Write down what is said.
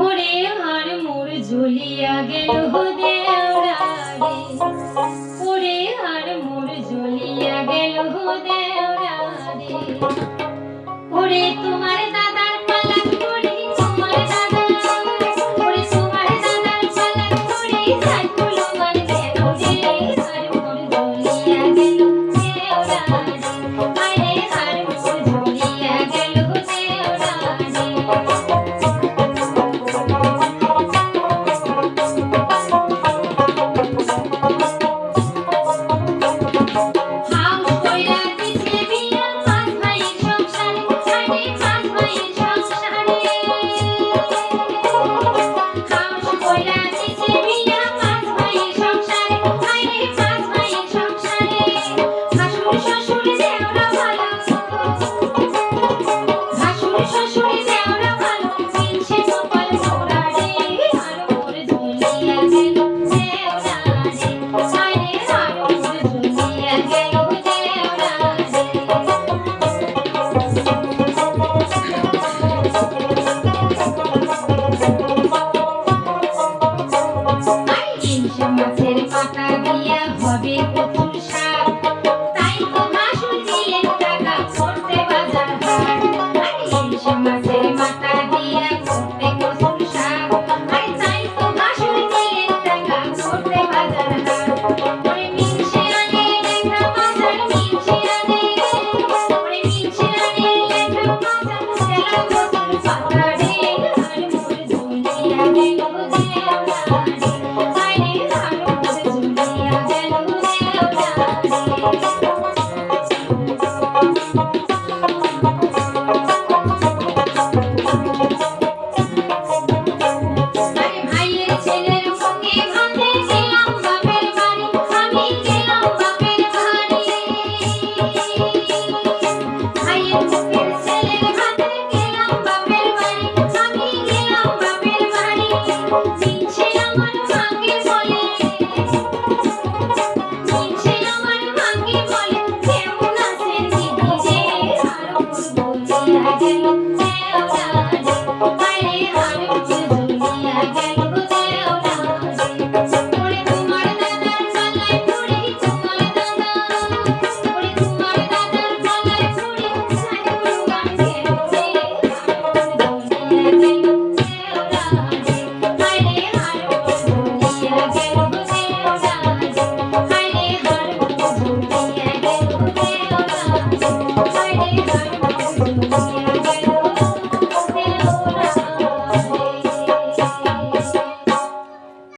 ওরে আর মোর ঝুলিয়া গেল দেওরা রে, ওরে আর মোর ঝুলিয়া গেল দেওরা রে, ওরে তোমার দাদার পালাত করি, তোমার দাদা, ওরে তোমার দাদার পালাত করি, সাইকুল আমার গেল রে, আর মোর ঝুলিয়া গেল দেওরা রে, আরে আর মোর ঝুলিয়া গেল দেওরা রে। মাছের পাতা দিয়া হবে কচুর শাক, তাই তো মাসুল দিলেন টাকা করতে বাজার হাট। ইলিশ মাছের পাতা দিয়া করতে কচুর শাক, তাই তো মাসুল দিলেন টাকা করতে বাজার হাট। ওরে মিনসে আনে লেখা বাজার, মিনসে আনে, ওরে মিনসে আনে লেখা বাজার, তেলা কচুর পাতা রে, আর মোর ঝুলিয়া গেল দেওরা রে, আরে আর মোর ঝুলিয়া গেল দেওরা রে। আরে ভাইয়ের ছেলের সঙ্গে ভাতে গেলাম বাপের বাড়ি, আমি গেলাম বাপের বাড়ি, ভাইয়ের